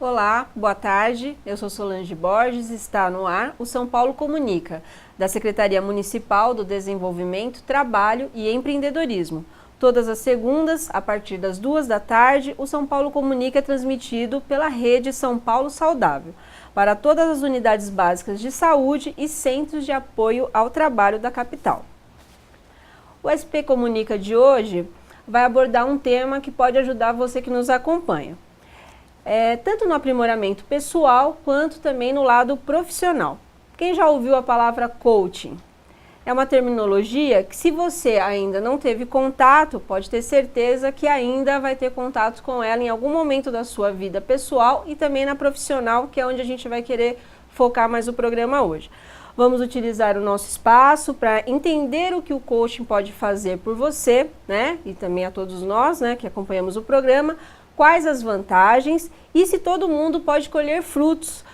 Olá, boa tarde. Eu sou Solange Borges, está no ar o São Paulo Comunica, da Secretaria Municipal do Desenvolvimento, Trabalho e Empreendedorismo. Todas as segundas, a partir das 2 da tarde, o São Paulo Comunica é transmitido pela rede São Paulo Saudável, para todas as unidades básicas de saúde e centros de apoio ao trabalho da capital. O SP Comunica de hoje vai abordar um tema que pode ajudar você que nos acompanha. Tanto no aprimoramento pessoal, quanto também no lado profissional. Quem já ouviu a palavra coaching? É uma terminologia que, se você ainda não teve contato, pode ter certeza que ainda vai ter contato com ela em algum momento da sua vida pessoal e também na profissional, que é onde a gente vai querer focar mais o programa hoje. Vamos utilizar o nosso espaço para entender o que o coaching pode fazer por você, né? E também a todos nós, né, que acompanhamos o programa, quais as vantagens e se todo mundo pode colher frutos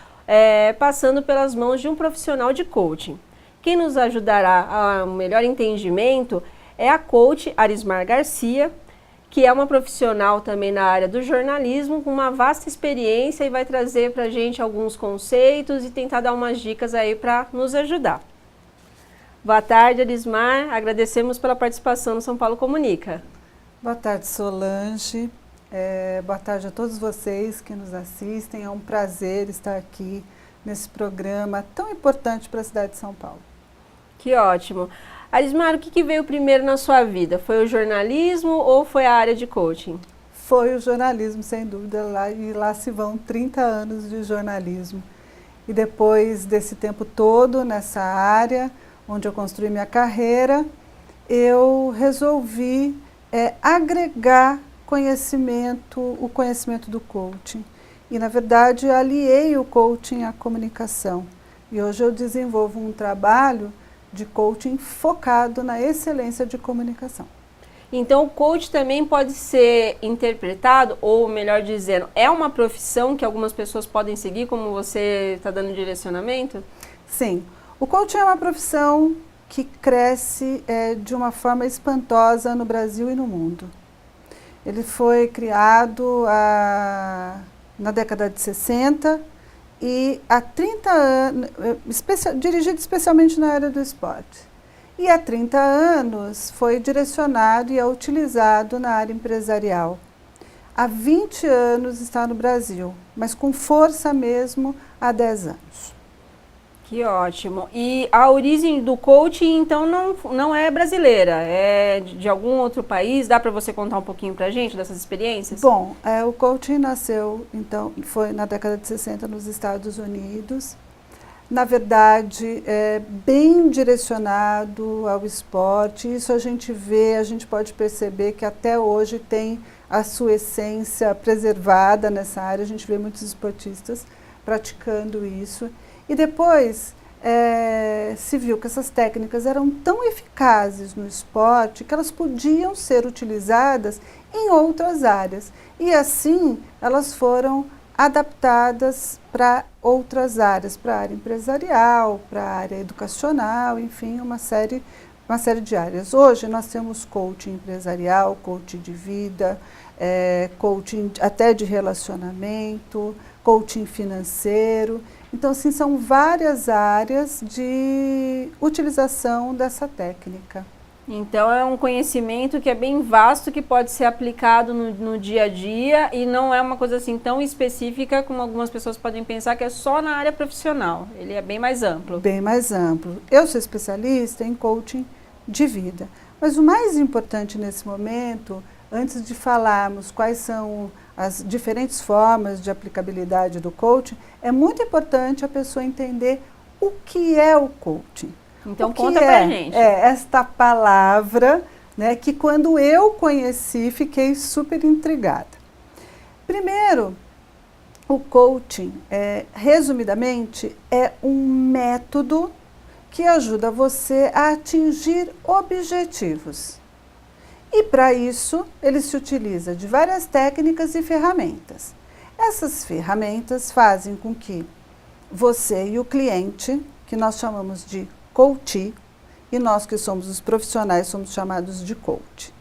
passando pelas mãos de um profissional de coaching. Quem nos ajudará a um melhor entendimento é a coach Arismar Garcia, que é uma profissional também na área do jornalismo, com uma vasta experiência e vai trazer para a gente alguns conceitos e tentar dar umas dicas aí para nos ajudar. Boa tarde, Arismar. Agradecemos pela participação no São Paulo Comunica. Boa tarde, Solange. Boa tarde a todos vocês que nos assistem. É um prazer estar aqui nesse programa tão importante para a cidade de São Paulo. Que ótimo. Arismar, o que veio primeiro na sua vida? Foi o jornalismo ou foi a área de coaching? Foi o jornalismo, sem dúvida, lá se vão 30 anos de jornalismo. E depois desse tempo todo nessa área, onde eu construí minha carreira, eu resolvi agregar o conhecimento do coaching. E, na verdade, aliei o coaching à comunicação. E hoje eu desenvolvo um trabalho de coaching focado na excelência de comunicação. Então, o coach também pode ser interpretado, ou melhor dizendo, é uma profissão que algumas pessoas podem seguir, como você está dando direcionamento? Sim. O coaching é uma profissão que cresce de uma forma espantosa no Brasil e no mundo. Ele foi criado na década de 60 e há 30 anos, dirigido especialmente na área do esporte. E há 30 anos foi direcionado e é utilizado na área empresarial. Há 20 anos está no Brasil, mas com força mesmo há 10 anos. Que ótimo. E a origem do coaching, então, não é brasileira, é de algum outro país? Dá para você contar um pouquinho para a gente dessas experiências? Bom, o coaching nasceu, então, foi na década de 60 nos Estados Unidos. Na verdade, bem direcionado ao esporte. Isso a gente pode perceber que até hoje tem a sua essência preservada nessa área. A gente vê muitos esportistas praticando isso. E depois se viu que essas técnicas eram tão eficazes no esporte que elas podiam ser utilizadas em outras áreas. E assim elas foram adaptadas para outras áreas, para a área empresarial, para a área educacional, enfim, uma série de áreas. Hoje nós temos coaching empresarial, coaching de vida, coaching até de relacionamento, coaching financeiro. Então, assim, são várias áreas de utilização dessa técnica. Então, é um conhecimento que é bem vasto, que pode ser aplicado no dia a dia e não é uma coisa assim tão específica como algumas pessoas podem pensar que é só na área profissional. Ele é bem mais amplo. Bem mais amplo. Eu sou especialista em coaching de vida. Mas o mais importante nesse momento, antes de falarmos quais são as diferentes formas de aplicabilidade do coaching, é muito importante a pessoa entender o que é o coaching. Então conta pra gente. Esta palavra, né, que quando eu conheci, fiquei super intrigada. Primeiro, o coaching, resumidamente, é um método que ajuda você a atingir objetivos. E para isso, ele se utiliza de várias técnicas e ferramentas. Essas ferramentas fazem com que você e o cliente, que nós chamamos de coach, e nós que somos os profissionais somos chamados de coach.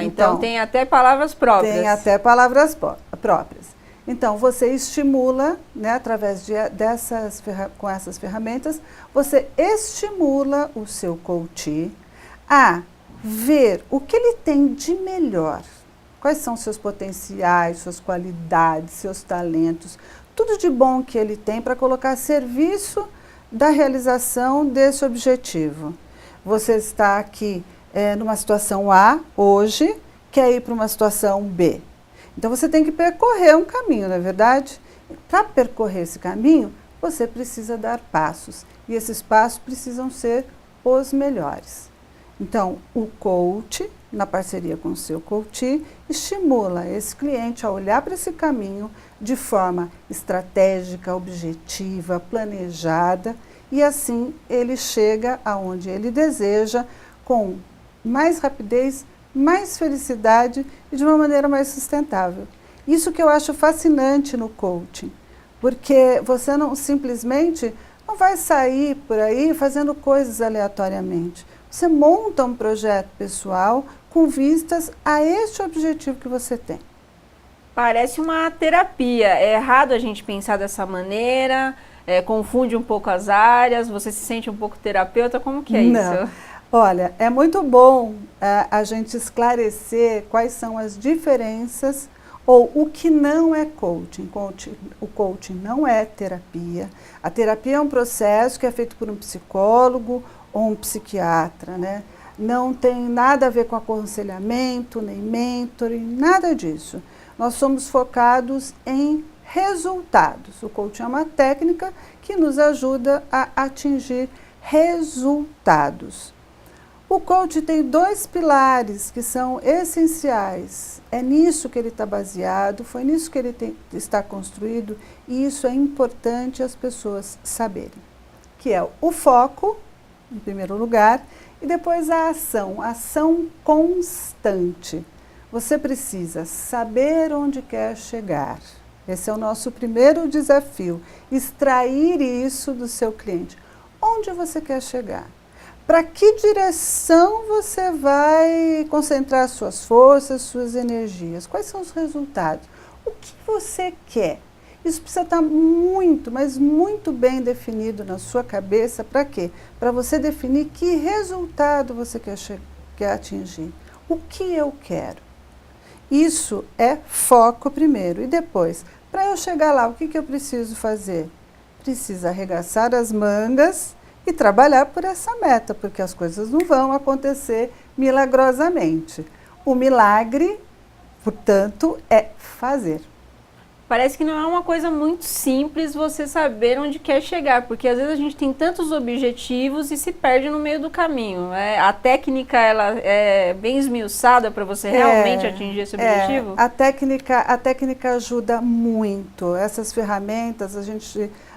Então tem até palavras próprias. Tem até palavras próprias. Então, você estimula, né, através com essas ferramentas, você estimula o seu coach a ver o que ele tem de melhor. Quais são seus potenciais, suas qualidades, seus talentos, tudo de bom que ele tem para colocar a serviço da realização desse objetivo. Você está aqui numa situação A hoje, quer ir para uma situação B. Então você tem que percorrer um caminho, não é verdade? Para percorrer esse caminho, você precisa dar passos. E esses passos precisam ser os melhores. Então, o coach, na parceria com o seu coach, estimula esse cliente a olhar para esse caminho de forma estratégica, objetiva, planejada, e assim ele chega aonde ele deseja com mais rapidez, mais felicidade e de uma maneira mais sustentável. Isso que eu acho fascinante no coaching, porque você não simplesmente não vai sair por aí fazendo coisas aleatoriamente. Você monta um projeto pessoal com vistas a este objetivo que você tem. Parece uma terapia. É errado a gente pensar dessa maneira, confunde um pouco as áreas, você se sente um pouco terapeuta, como que é isso? Olha, é muito bom a gente esclarecer quais são as diferenças ou o que não é coaching. O coaching não é terapia. A terapia é um processo que é feito por um psicólogo ou um psiquiatra, né? Não tem nada a ver com aconselhamento, nem mentoring, nada disso. Nós somos focados em resultados. O coaching é uma técnica que nos ajuda a atingir resultados. O coach tem 2 pilares que são essenciais. É nisso que ele está baseado, foi nisso que ele está construído, e isso é importante as pessoas saberem. Que é o foco, em primeiro lugar, e depois a ação constante. Você precisa saber onde quer chegar. Esse é o nosso primeiro desafio, extrair isso do seu cliente. Onde você quer chegar? Para que direção você vai concentrar suas forças, suas energias? Quais são os resultados? O que você quer? Isso precisa estar muito, mas muito bem definido na sua cabeça. Para quê? Para você definir que resultado você quer atingir. O que eu quero? Isso é foco primeiro. E depois, para eu chegar lá, o que eu preciso fazer? Preciso arregaçar as mangas e trabalhar por essa meta, porque as coisas não vão acontecer milagrosamente. O milagre, portanto, é fazer. Parece que não é uma coisa muito simples você saber onde quer chegar, porque às vezes a gente tem tantos objetivos e se perde no meio do caminho. A técnica ela é bem esmiuçada para você realmente atingir esse objetivo? A técnica ajuda muito. Essas ferramentas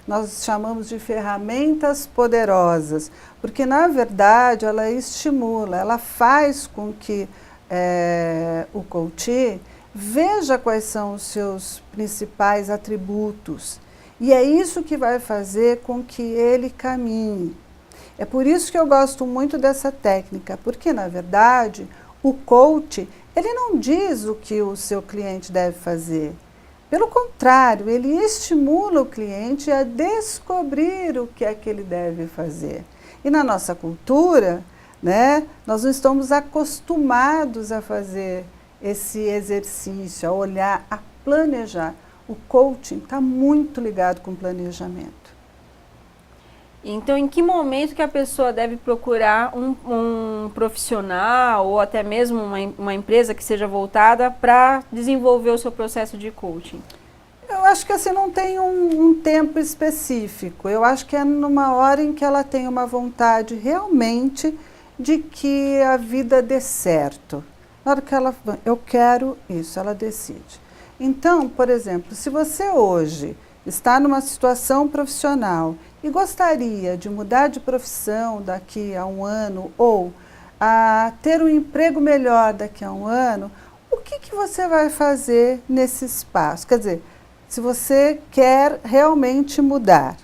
nós chamamos de ferramentas poderosas, porque na verdade ela estimula, ela faz com que o coach veja quais são os seus principais atributos, e é isso que vai fazer com que ele caminhe. É por isso que eu gosto muito dessa técnica, porque na verdade o coach, ele não diz o que o seu cliente deve fazer. Pelo contrário, ele estimula o cliente a descobrir o que é que ele deve fazer. E na nossa cultura, né, nós não estamos acostumados a fazer esse exercício, a olhar, a planejar. O coaching está muito ligado com planejamento. Então, em que momento que a pessoa deve procurar um profissional ou até mesmo uma empresa que seja voltada para desenvolver o seu processo de coaching? Eu acho que assim não tem um tempo específico. Eu acho que é numa hora em que ela tem uma vontade realmente de que a vida dê certo. Na hora que eu quero isso, ela decide. Então, por exemplo, se você hoje está numa situação profissional e gostaria de mudar de profissão daqui a um ano ou a ter um emprego melhor daqui a um ano, o que você vai fazer nesse espaço? Quer dizer, se você quer realmente mudar.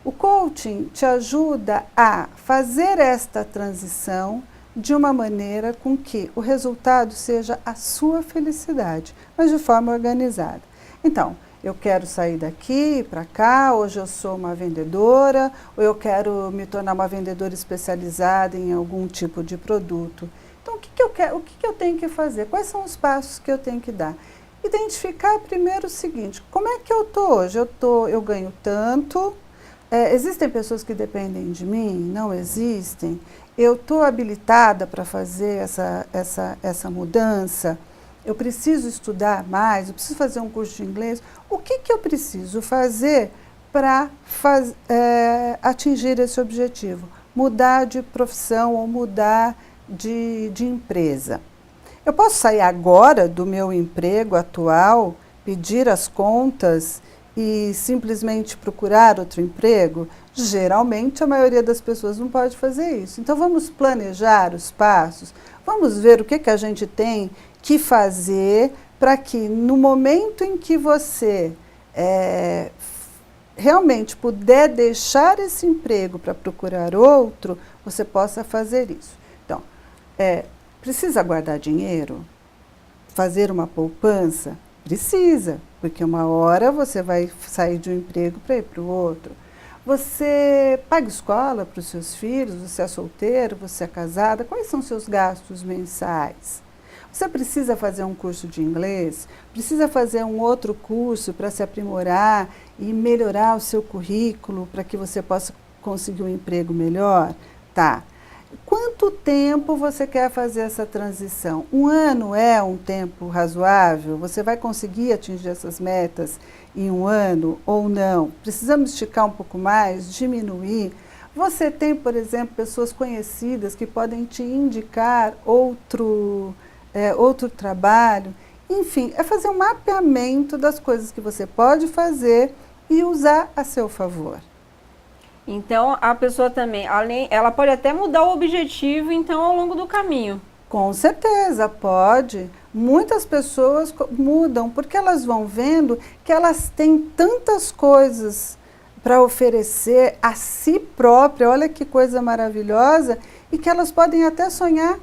O coaching te ajuda a fazer esta transição de uma maneira com que o resultado seja a sua felicidade, mas de forma organizada. Então, eu quero sair daqui para cá, hoje eu sou uma vendedora, ou eu quero me tornar uma vendedora especializada em algum tipo de produto. Então, o que eu quero, o que eu tenho que fazer? Quais são os passos que eu tenho que dar? Identificar primeiro o seguinte, como é que eu estou hoje? Eu ganho tanto, existem pessoas que dependem de mim? Não existem? Eu estou habilitada para fazer essa mudança? Eu preciso estudar mais? Eu preciso fazer um curso de inglês? O que eu preciso fazer para atingir esse objetivo? Mudar de profissão ou mudar de empresa. Eu posso sair agora do meu emprego atual, pedir as contas e simplesmente procurar outro emprego? Geralmente, a maioria das pessoas não pode fazer isso. Então, vamos planejar os passos, vamos ver o que a gente tem que fazer para que, no momento em que você realmente puder deixar esse emprego para procurar outro, você possa fazer isso. Então, precisa guardar dinheiro? Fazer uma poupança? Precisa, porque uma hora você vai sair de um emprego para ir para o outro. Você paga escola para os seus filhos? Você é solteiro? Você é casada? Quais são os seus gastos mensais? Você precisa fazer um curso de inglês? Precisa fazer um outro curso para se aprimorar e melhorar o seu currículo para que você possa conseguir um emprego melhor? Tá. Quanto tempo você quer fazer essa transição? Um ano é um tempo razoável? Você vai conseguir atingir essas metas em um ano ou não? Precisamos esticar um pouco mais, diminuir? Você tem, por exemplo, pessoas conhecidas que podem te indicar outro trabalho? Enfim, é fazer um mapeamento das coisas que você pode fazer e usar a seu favor. Então, a pessoa também, ela pode até mudar o objetivo, então, ao longo do caminho. Com certeza, pode. Muitas pessoas mudam, porque elas vão vendo que elas têm tantas coisas para oferecer a si própria, olha que coisa maravilhosa, e que elas podem até sonhar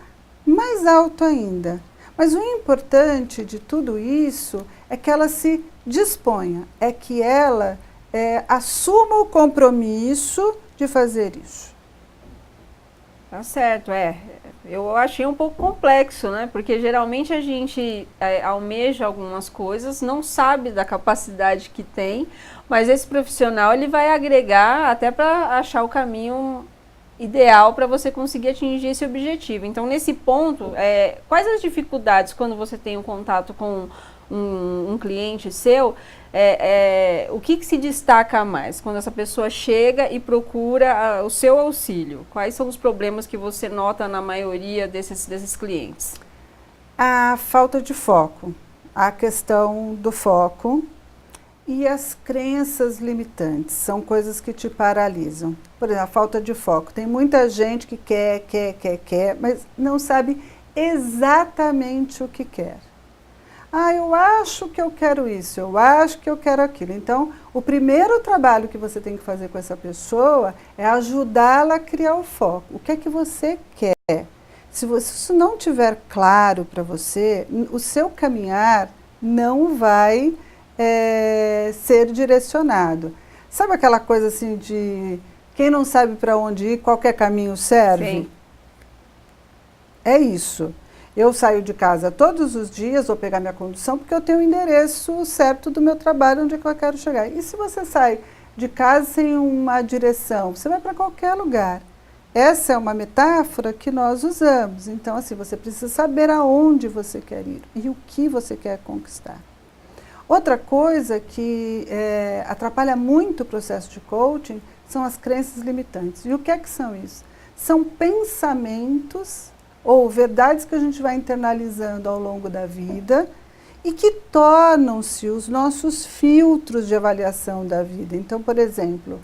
mais alto ainda. Mas o importante de tudo isso é que ela se disponha, é que ela assuma o compromisso de fazer isso. Tá certo, eu achei um pouco complexo, né? Porque geralmente a gente almeja algumas coisas, não sabe da capacidade que tem, mas esse profissional ele vai agregar até para achar o caminho ideal para você conseguir atingir esse objetivo. Então, nesse ponto, quais as dificuldades quando você tem um contato com um cliente seu? O que se destaca mais quando essa pessoa chega e procura o seu auxílio? Quais são os problemas que você nota na maioria desses clientes? A falta de foco, a questão do foco e as crenças limitantes, são coisas que te paralisam. Por exemplo, a falta de foco. Tem muita gente que quer, mas não sabe exatamente o que quer. Eu acho que eu quero isso, eu acho que eu quero aquilo. Então, o primeiro trabalho que você tem que fazer com essa pessoa é ajudá-la a criar o foco. O que é que você quer? Se isso não estiver claro para você, o seu caminhar não vai ser direcionado. Sabe aquela coisa assim de quem não sabe para onde ir, qualquer caminho serve? Sim. É isso. Eu saio de casa todos os dias, vou pegar minha condução, porque eu tenho o endereço certo do meu trabalho, onde é que eu quero chegar. E se você sai de casa sem uma direção, você vai para qualquer lugar. Essa é uma metáfora que nós usamos. Então, assim, você precisa saber aonde você quer ir e o que você quer conquistar. Outra coisa que atrapalha muito o processo de coaching são as crenças limitantes. E o que é que são isso? São pensamentos ou verdades que a gente vai internalizando ao longo da vida e que tornam-se os nossos filtros de avaliação da vida. Então, por exemplo,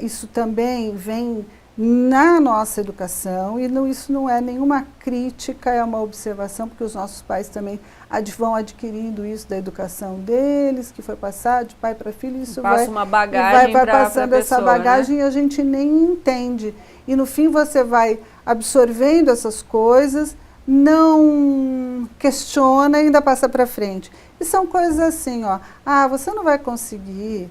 isso também vem na nossa educação e isso não é nenhuma crítica, é uma observação, porque os nossos pais também vão adquirindo isso da educação deles, que foi passado de pai para filho, isso passa uma bagagem vai passando essa pessoa, bagagem, né? E a gente nem entende. E no fim você vai absorvendo essas coisas, não questiona e ainda passa para frente. E são coisas assim, ó, você não vai conseguir,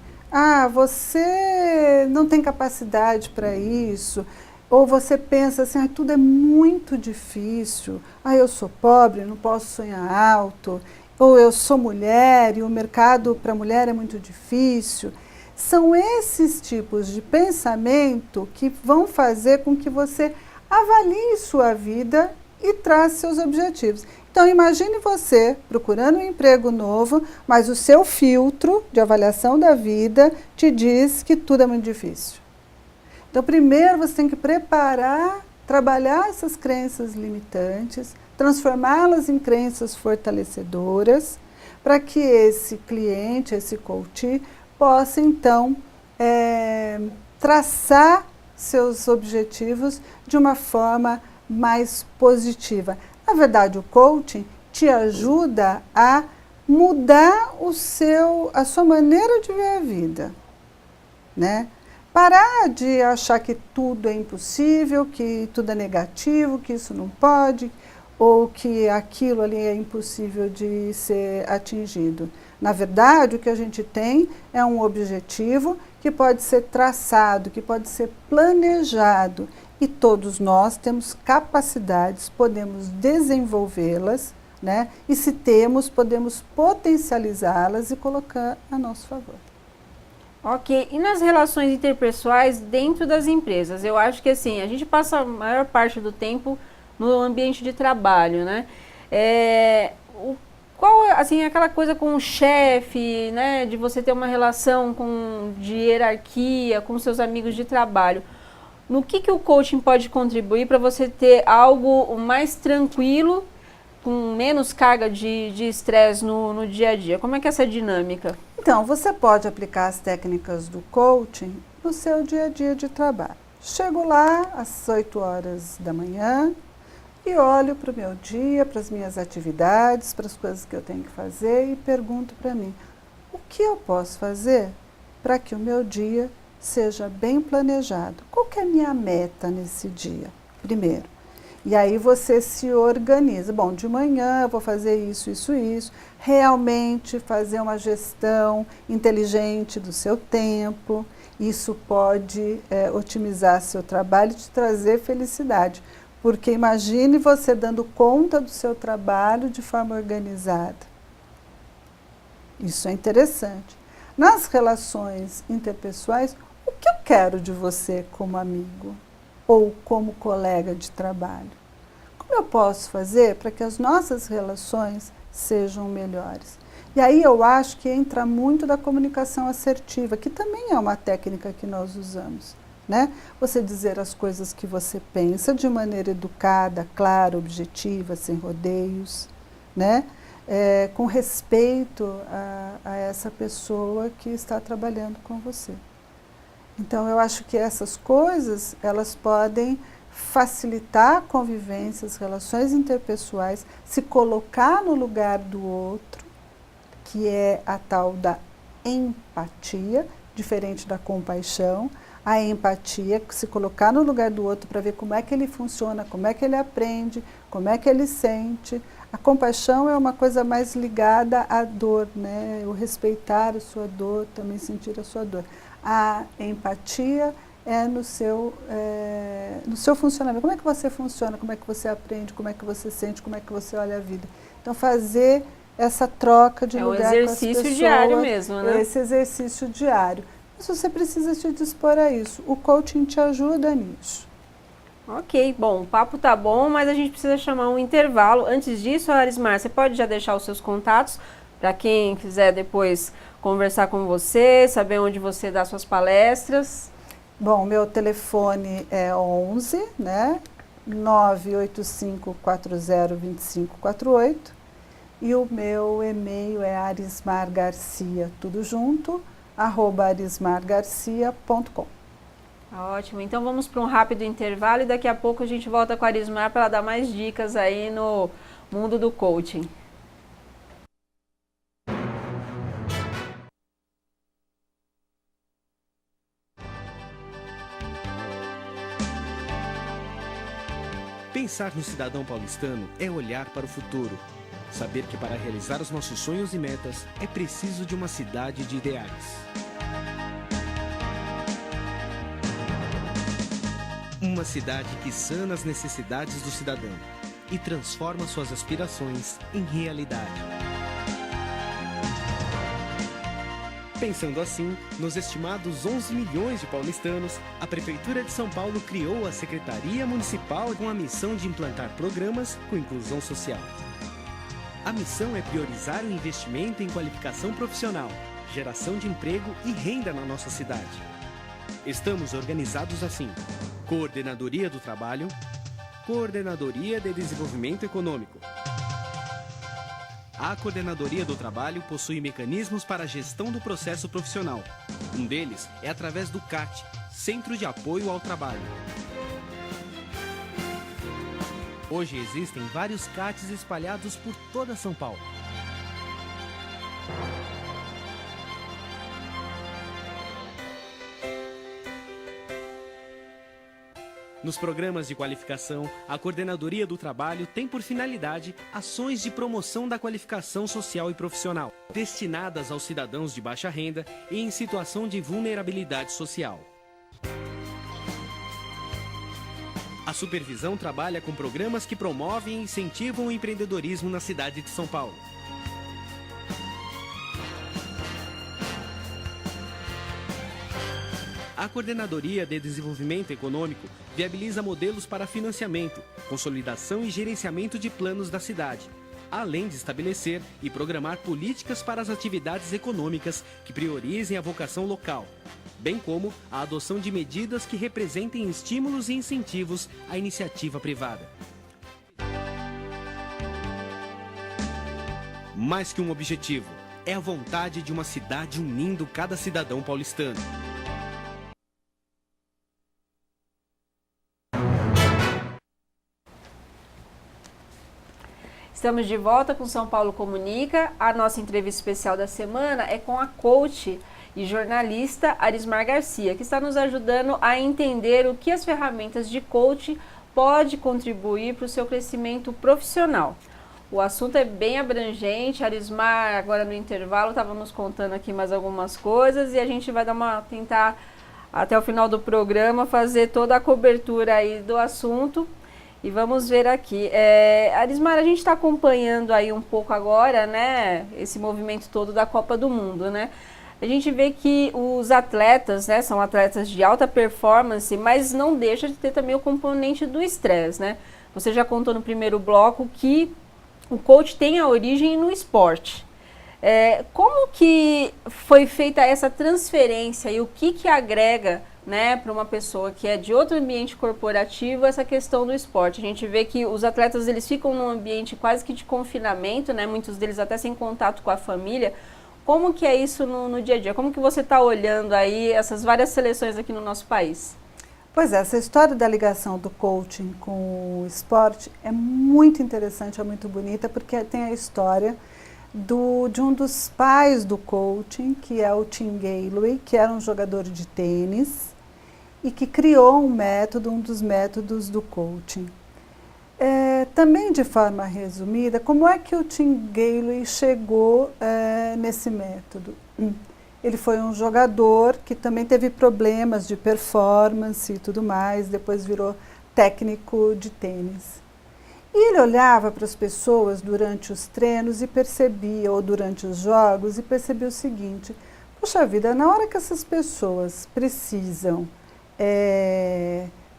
você não tem capacidade para isso, ou você pensa assim, tudo é muito difícil, eu sou pobre, não posso sonhar alto, ou eu sou mulher e o mercado para mulher é muito difícil. São esses tipos de pensamento que vão fazer com que você avalie sua vida e trace seus objetivos. Então, imagine você procurando um emprego novo, mas o seu filtro de avaliação da vida te diz que tudo é muito difícil. Então, primeiro você tem que trabalhar essas crenças limitantes, transformá-las em crenças fortalecedoras, para que esse cliente, esse coach, possa, então, traçar seus objetivos de uma forma mais positiva. Na verdade, o coaching te ajuda a mudar a sua maneira de ver a vida, né? Parar de achar que tudo é impossível, que tudo é negativo, que isso não pode, ou que aquilo ali é impossível de ser atingido. Na verdade, o que a gente tem é um objetivo que pode ser traçado, que pode ser planejado. E todos nós temos capacidades, podemos desenvolvê-las, né? E se temos, podemos potencializá-las e colocar a nosso favor. Ok, e nas relações interpessoais dentro das empresas? Eu acho que assim, a gente passa a maior parte do tempo no ambiente de trabalho, né? Qual, assim, aquela coisa com o chefe, né? De você ter uma relação de hierarquia com seus amigos de trabalho. No que o coaching pode contribuir para você ter algo mais tranquilo, com menos carga de estresse no dia a dia? Como é que é essa dinâmica? Então, você pode aplicar as técnicas do coaching no seu dia a dia de trabalho. Chego lá às 8 horas da manhã e olho para o meu dia, para as minhas atividades, para as coisas que eu tenho que fazer e pergunto para mim, o que eu posso fazer para que o meu dia seja bem planejado? Qual que é a minha meta nesse dia, primeiro? E aí você se organiza. Bom, de manhã eu vou fazer isso, isso, isso. Realmente fazer uma gestão inteligente do seu tempo. Isso pode otimizar seu trabalho e te trazer felicidade. Porque imagine você dando conta do seu trabalho de forma organizada. Isso é interessante. Nas relações interpessoais, o que eu quero de você como amigo ou como colega de trabalho? Como eu posso fazer para que as nossas relações sejam melhores? E aí eu acho que entra muito da comunicação assertiva, que também é uma técnica que nós usamos, né? Você dizer as coisas que você pensa de maneira educada, clara, objetiva, sem rodeios, né? Com respeito a essa pessoa que está trabalhando com você. Então, eu acho que essas coisas, elas podem facilitar a convivência, as relações interpessoais, se colocar no lugar do outro, que é a tal da empatia, diferente da compaixão. A empatia, se colocar no lugar do outro para ver como é que ele funciona, como é que ele aprende, como é que ele sente. A compaixão é uma coisa mais ligada à dor, né? O respeitar a sua dor, também sentir a sua dor. A empatia é no seu funcionamento. Como é que você funciona, como é que você aprende, como é que você sente, como é que você olha a vida. Então, fazer essa troca de lugar com as pessoas. É um exercício diário mesmo, né? Esse exercício diário. Mas você precisa se dispor a isso. O coaching te ajuda nisso. Ok, bom, o papo tá bom, mas a gente precisa chamar um intervalo. Antes disso, Arismar, você pode já deixar os seus contatos para quem quiser depois conversar com você, saber onde você dá suas palestras. Bom, meu telefone é 11, né? 985402548 e o meu e-mail é arismargarcia, tudo junto, @arismargarcia.com. Ótimo, então vamos para um rápido intervalo e daqui a pouco a gente volta com a Arismar para ela dar mais dicas aí no mundo do coaching. Pensar no cidadão paulistano é olhar para o futuro. Saber que para realizar os nossos sonhos e metas é preciso de uma cidade de ideais. Uma cidade que sana as necessidades do cidadão e transforma suas aspirações em realidade. Pensando assim, nos estimados 11 milhões de paulistanos, a Prefeitura de São Paulo criou a Secretaria Municipal com a missão de implantar programas com inclusão social. A missão é priorizar o investimento em qualificação profissional, geração de emprego e renda na nossa cidade. Estamos organizados assim: Coordenadoria do Trabalho, Coordenadoria de Desenvolvimento Econômico. A Coordenadoria do Trabalho possui mecanismos para a gestão do processo profissional. Um deles é através do CAT, Centro de Apoio ao Trabalho. Hoje existem vários CATs espalhados por toda São Paulo. Nos programas de qualificação, a Coordenadoria do Trabalho tem por finalidade ações de promoção da qualificação social e profissional, destinadas aos cidadãos de baixa renda e em situação de vulnerabilidade social. A supervisão trabalha com programas que promovem e incentivam o empreendedorismo na cidade de São Paulo. A Coordenadoria de Desenvolvimento Econômico viabiliza modelos para financiamento, consolidação e gerenciamento de planos da cidade, além de estabelecer e programar políticas para as atividades econômicas que priorizem a vocação local, bem como a adoção de medidas que representem estímulos e incentivos à iniciativa privada. Mais que um objetivo, é a vontade de uma cidade unindo cada cidadão paulistano. Estamos de volta com São Paulo Comunica. A nossa entrevista especial da semana é com a coach e jornalista Arismar Garcia, que está nos ajudando a entender o que as ferramentas de coach podem contribuir para o seu crescimento profissional. O assunto é bem abrangente. Arismar, agora no intervalo, estava nos contando aqui mais algumas coisas e a gente vai tentar, até o final do programa, fazer toda a cobertura aí do assunto. E vamos ver aqui. Arismar, a gente está acompanhando aí um pouco agora, né, esse movimento todo da Copa do Mundo, né? A gente vê que os atletas, né, são atletas de alta performance, mas não deixa de ter também o componente do estresse, né? Você já contou no primeiro bloco que o coach tem a origem no esporte. Como que foi feita essa transferência e o que agrega, né, para uma pessoa que é de outro ambiente corporativo, essa questão do esporte? A gente vê que os atletas, eles ficam num ambiente quase que de confinamento, né, muitos deles até sem contato com a família. Como que é isso no dia a dia? Como que você está olhando aí essas várias seleções aqui no nosso país? Pois é, essa história da ligação do coaching com o esporte é muito interessante, é muito bonita, porque tem a história de um dos pais do coaching, que é o Tim Gallwey, que era um jogador de tênis e que criou um dos métodos do coaching. Também de forma resumida, como é que o Tim Gallwey chegou nesse método? Ele foi um jogador que também teve problemas de performance e tudo mais, depois virou técnico de tênis. E ele olhava para as pessoas durante os treinos e percebia, ou durante os jogos, e percebia o seguinte: puxa vida, na hora que essas pessoas precisam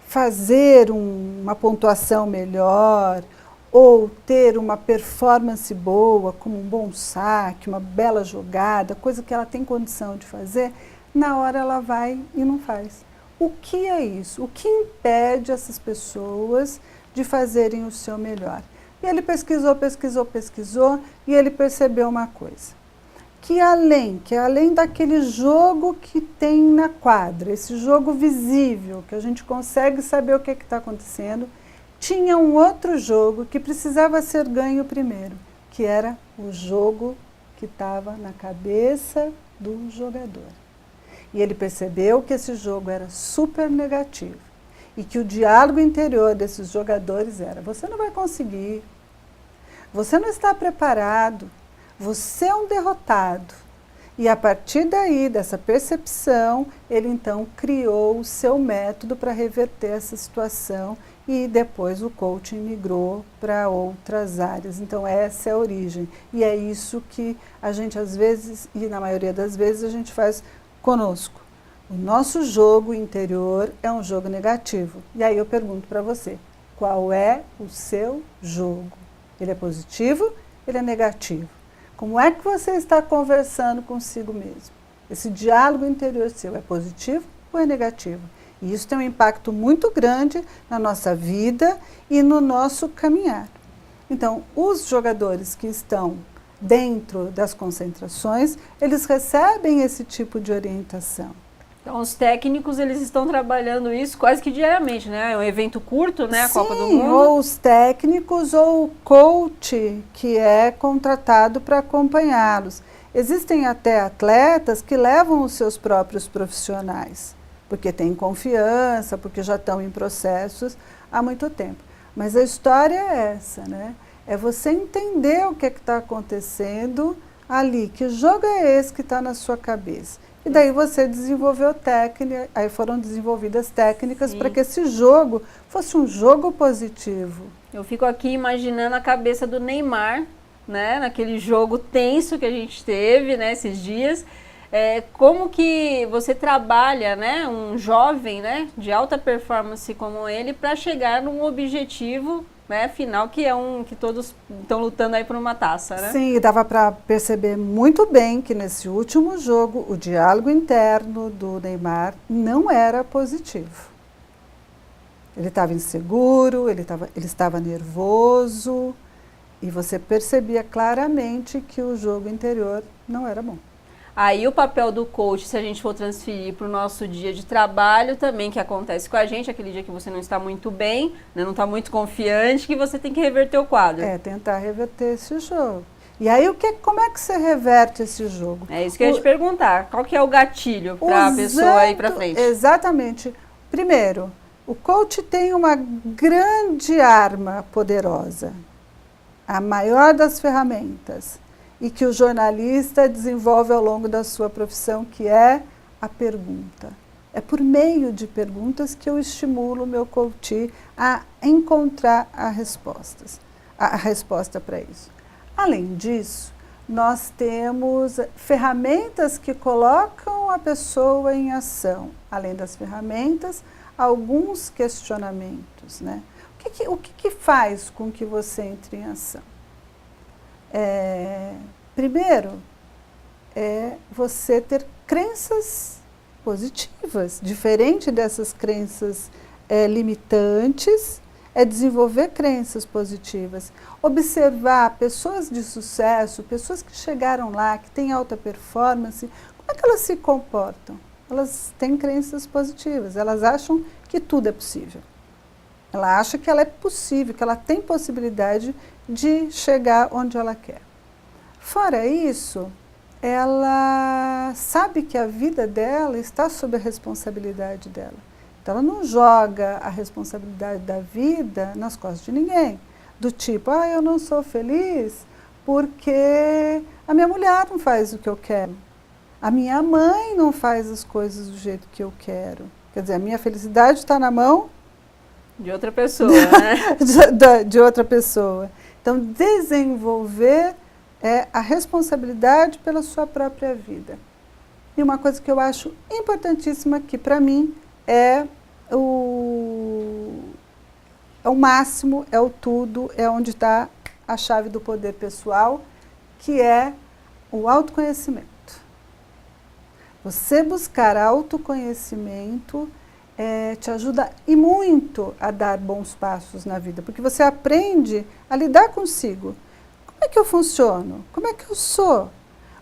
fazer uma pontuação melhor, ou ter uma performance boa, como um bom saque, uma bela jogada, coisa que ela tem condição de fazer, na hora ela vai e não faz. O que é isso? O que impede essas pessoas de fazerem o seu melhor? E ele pesquisou e ele percebeu uma coisa, que além daquele jogo que tem na quadra, esse jogo visível, que a gente consegue saber o que está acontecendo, tinha um outro jogo que precisava ser ganho primeiro, que era o jogo que estava na cabeça do jogador. E ele percebeu que esse jogo era super negativo. E que o diálogo interior desses jogadores era: você não vai conseguir, você não está preparado, você é um derrotado. E a partir daí, dessa percepção, ele então criou o seu método para reverter essa situação, e depois o coaching migrou para outras áreas. Então essa é a origem. E é isso que a gente às vezes, e na maioria das vezes, a gente faz conosco. O nosso jogo interior é um jogo negativo. E aí eu pergunto para você, qual é o seu jogo? Ele é positivo? Ele é negativo? Como é que você está conversando consigo mesmo? Esse diálogo interior seu é positivo ou é negativo? E isso tem um impacto muito grande na nossa vida e no nosso caminhar. Então, os jogadores que estão dentro das concentrações, eles recebem esse tipo de orientação. Então, os técnicos, eles estão trabalhando isso quase que diariamente, né? É um evento curto, né? A Sim, Copa do Mundo. Ou os técnicos ou o coach que é contratado para acompanhá-los. Existem até atletas que levam os seus próprios profissionais, porque têm confiança, porque já estão em processos há muito tempo. Mas a história é essa, né? É você entender o que está acontecendo ali, que jogo é esse que está na sua cabeça. E daí você desenvolveu técnica, aí foram desenvolvidas técnicas para que esse jogo fosse um jogo positivo. Eu fico aqui imaginando a cabeça do Neymar, né, naquele jogo tenso que a gente teve, né, esses dias. Como que você trabalha, né, um jovem, né, de alta performance como ele para chegar num objetivo, né, final, que todos estão lutando aí por uma taça, né? Sim, e dava para perceber muito bem que nesse último jogo o diálogo interno do Neymar não era positivo. Ele estava inseguro, ele estava nervoso, e você percebia claramente que o jogo interior não era bom. Aí o papel do coach, se a gente for transferir para o nosso dia de trabalho também, que acontece com a gente, aquele dia que você não está muito bem, né, não está muito confiante, que você tem que reverter o quadro. Tentar reverter esse jogo. E aí, como é que você reverte esse jogo? É isso que eu ia te perguntar. Qual que é o gatilho para a pessoa ir para frente? Exatamente. Primeiro, o coach tem uma grande arma poderosa, a maior das ferramentas, e que o jornalista desenvolve ao longo da sua profissão, que é a pergunta. É por meio de perguntas que eu estimulo o meu coach a encontrar a resposta para isso. Além disso, nós temos ferramentas que colocam a pessoa em ação. Além das ferramentas, alguns questionamentos, né? O que faz com que você entre em ação? Primeiro, é você ter crenças positivas, diferente dessas crenças limitantes, é desenvolver crenças positivas. Observar pessoas de sucesso, pessoas que chegaram lá, que têm alta performance, como é que elas se comportam? Elas têm crenças positivas, elas acham que tudo é possível. Ela acha que ela é possível, que ela tem possibilidade de chegar onde ela quer. Fora isso, ela sabe que a vida dela está sob a responsabilidade dela. Então, ela não joga a responsabilidade da vida nas costas de ninguém. Do tipo, eu não sou feliz porque a minha mulher não faz o que eu quero. A minha mãe não faz as coisas do jeito que eu quero. Quer dizer, a minha felicidade está na mão de outra pessoa, né? de outra pessoa. Então, desenvolver a responsabilidade pela sua própria vida. E uma coisa que eu acho importantíssima, que para mim é o máximo, é o tudo, é onde está a chave do poder pessoal, que é o autoconhecimento. Você buscar autoconhecimento te ajuda e muito a dar bons passos na vida, porque você aprende a lidar consigo. Como é que eu funciono? Como é que eu sou?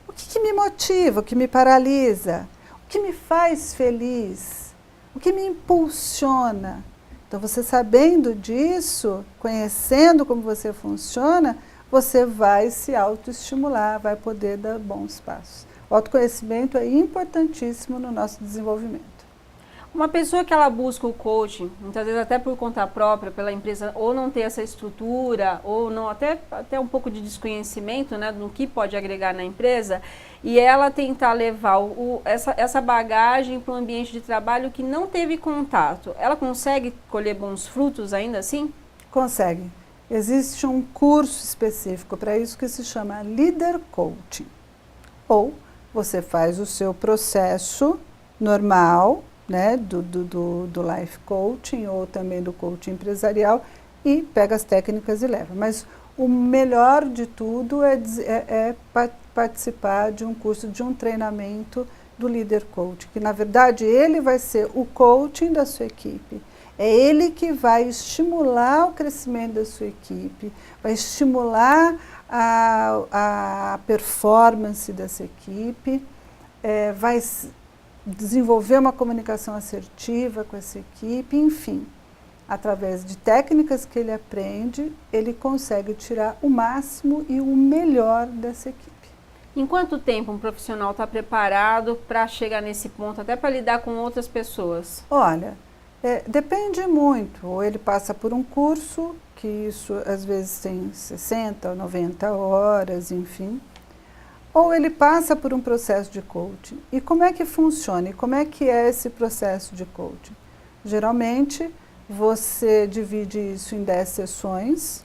O que me motiva? O que me paralisa? O que me faz feliz? O que me impulsiona? Então, você sabendo disso, conhecendo como você funciona, você vai se autoestimular, vai poder dar bons passos. O autoconhecimento é importantíssimo no nosso desenvolvimento. Uma pessoa que ela busca o coaching, muitas vezes até por conta própria, pela empresa, ou não ter essa estrutura, ou não até um pouco de desconhecimento, né, no que pode agregar na empresa, e ela tentar levar essa bagagem para um ambiente de trabalho que não teve contato, ela consegue colher bons frutos ainda assim? Consegue. Existe um curso específico para isso que se chama Leader Coaching. Ou você faz o seu processo normal, né, do life coaching ou também do coaching empresarial e pega as técnicas e leva. Mas o melhor de tudo é participar de um curso, de um treinamento do Leader Coaching, que na verdade ele vai ser o coaching da sua equipe. É ele que vai estimular o crescimento da sua equipe, vai estimular a performance dessa equipe, vai desenvolver uma comunicação assertiva com essa equipe, enfim. Através de técnicas que ele aprende, ele consegue tirar o máximo e o melhor dessa equipe. Em quanto tempo um profissional está preparado para chegar nesse ponto, até para lidar com outras pessoas? Olha, depende muito. Ou ele passa por um curso, que isso às vezes tem 60, 90 horas, enfim. Ou ele passa por um processo de coaching. E como é que funciona? E como é que é esse processo de coaching? Geralmente, você divide isso em 10 sessões,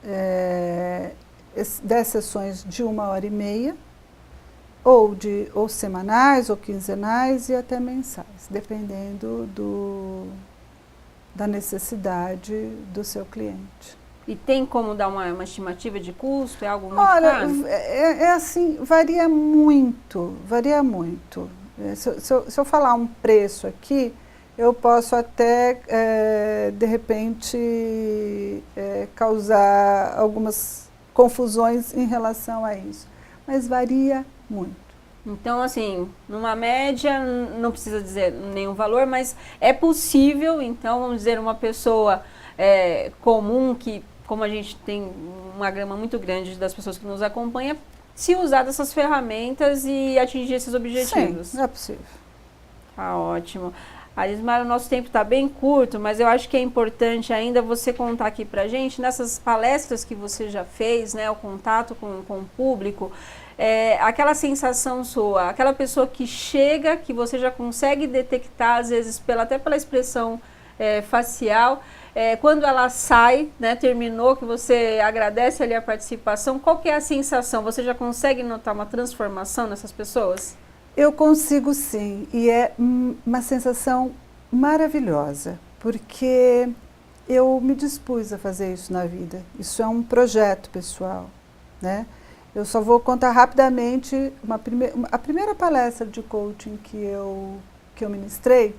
10 sessões de 1h30, ou semanais, ou quinzenais e até mensais, dependendo da necessidade do seu cliente. E tem como dar uma estimativa de custo? É algo muito caro? Olha, é assim, varia muito, varia muito. Se eu falar um preço aqui, eu posso até, de repente, causar algumas confusões em relação a isso. Mas varia muito. Então, assim, numa média, não precisa dizer nenhum valor, mas é possível, então, vamos dizer, uma pessoa comum, que, como a gente tem uma gama muito grande das pessoas que nos acompanham, se usar dessas ferramentas e atingir esses objetivos. Sim, é possível. Tá ótimo. Arismar, o nosso tempo está bem curto, mas eu acho que é importante ainda você contar aqui pra gente, nessas palestras que você já fez, né, o contato com o público, aquela sensação sua, aquela pessoa que chega, que você já consegue detectar, às vezes, até pela expressão facial, quando ela sai, né, terminou, que você agradece ali a participação, qual que é a sensação? Você já consegue notar uma transformação nessas pessoas? Eu consigo sim, e é uma sensação maravilhosa, porque eu me dispus a fazer isso na vida. Isso é um projeto pessoal, né? Eu só vou contar rapidamente a primeira palestra de coaching que eu ministrei,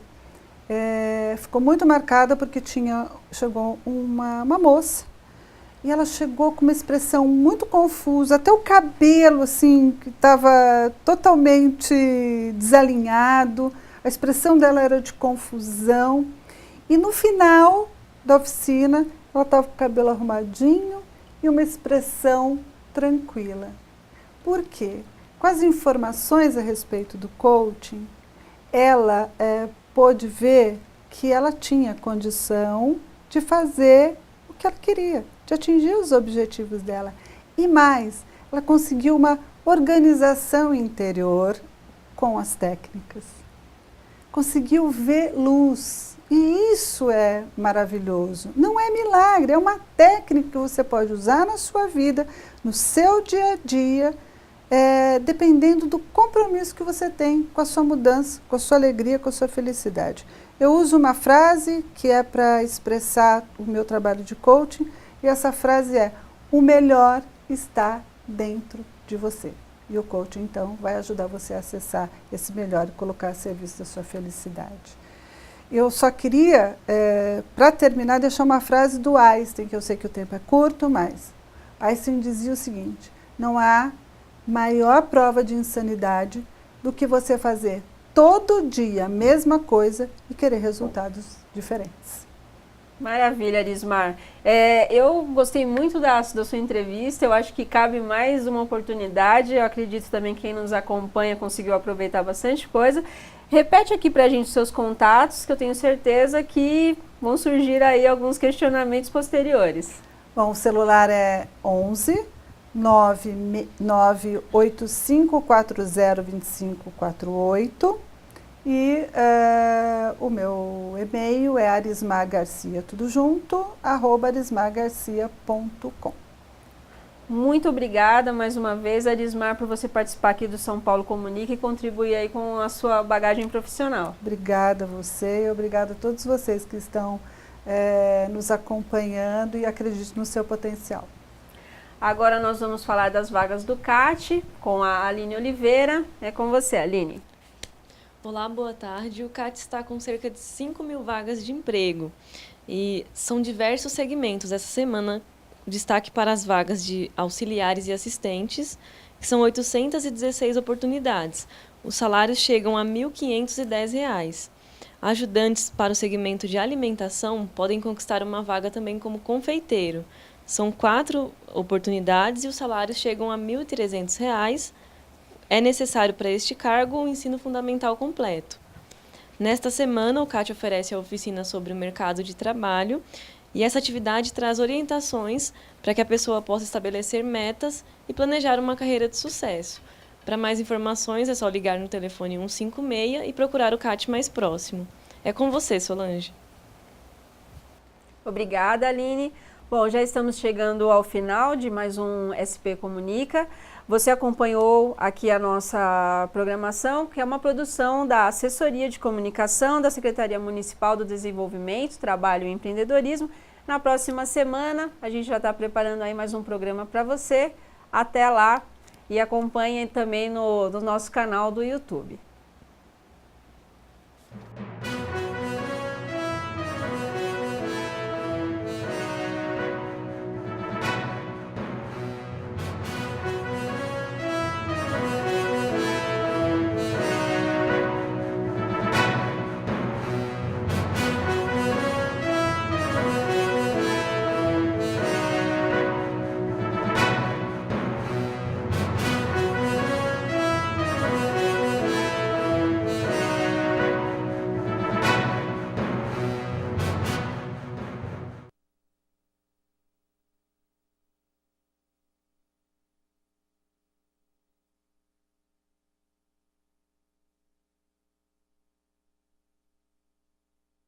ficou muito marcada porque chegou uma moça, e ela chegou com uma expressão muito confusa, até o cabelo assim, que estava totalmente desalinhado, a expressão dela era de confusão. E no final da oficina, ela estava com o cabelo arrumadinho e uma expressão tranquila. Por quê? Com as informações a respeito do coaching, ela pôde ver que ela tinha condição de fazer o que ela queria, de atingir os objetivos dela. E mais, ela conseguiu uma organização interior com as técnicas. Conseguiu ver luz. E isso é maravilhoso. Não é milagre, é uma técnica que você pode usar na sua vida, no seu dia a dia, dependendo do compromisso que você tem com a sua mudança, com a sua alegria, com a sua felicidade. Eu uso uma frase que é para expressar o meu trabalho de coaching, e essa frase é: o melhor está dentro de você. E o coaching, então, vai ajudar você a acessar esse melhor e colocar a serviço da sua felicidade. Eu só queria, para terminar, deixar uma frase do Einstein, que eu sei que o tempo é curto, mas Einstein dizia o seguinte: não há maior prova de insanidade do que você fazer todo dia a mesma coisa e querer resultados diferentes. Maravilha, Arismar. Eu gostei muito da sua entrevista, eu acho que cabe mais uma oportunidade, eu acredito também que quem nos acompanha conseguiu aproveitar bastante coisa. Repete aqui pra gente os seus contatos, que eu tenho certeza que vão surgir aí alguns questionamentos posteriores. Bom, o celular é 11 985402548 e o meu e-mail é arismargarcia, tudo junto, @arismargarcia.com. Muito obrigada mais uma vez, Arismar, por você participar aqui do São Paulo Comunica e contribuir aí com a sua bagagem profissional. Obrigada a você e obrigada a todos vocês que estão nos acompanhando e acreditem no seu potencial. Agora nós vamos falar das vagas do CAT com a Aline Oliveira. É com você, Aline. Olá, boa tarde. O CAT está com cerca de 5.000 vagas de emprego e são diversos segmentos. Essa semana, destaque para as vagas de auxiliares e assistentes, que são 816 oportunidades. Os salários chegam a R$ 1.510. Ajudantes para o segmento de alimentação podem conquistar uma vaga também como confeiteiro. São 4 oportunidades e os salários chegam a R$ 1.300. É necessário para este cargo o ensino fundamental completo. Nesta semana, o CAT oferece a oficina sobre o mercado de trabalho e essa atividade traz orientações para que a pessoa possa estabelecer metas e planejar uma carreira de sucesso. Para mais informações, é só ligar no telefone 156 e procurar o CAT mais próximo. É com você, Solange. Obrigada, Aline. Bom, já estamos chegando ao final de mais um SP Comunica. Você acompanhou aqui a nossa programação, que é uma produção da Assessoria de Comunicação da Secretaria Municipal do Desenvolvimento, Trabalho e Empreendedorismo. Na próxima semana, a gente já está preparando aí mais um programa para você. Até lá e acompanhe também no nosso canal do YouTube.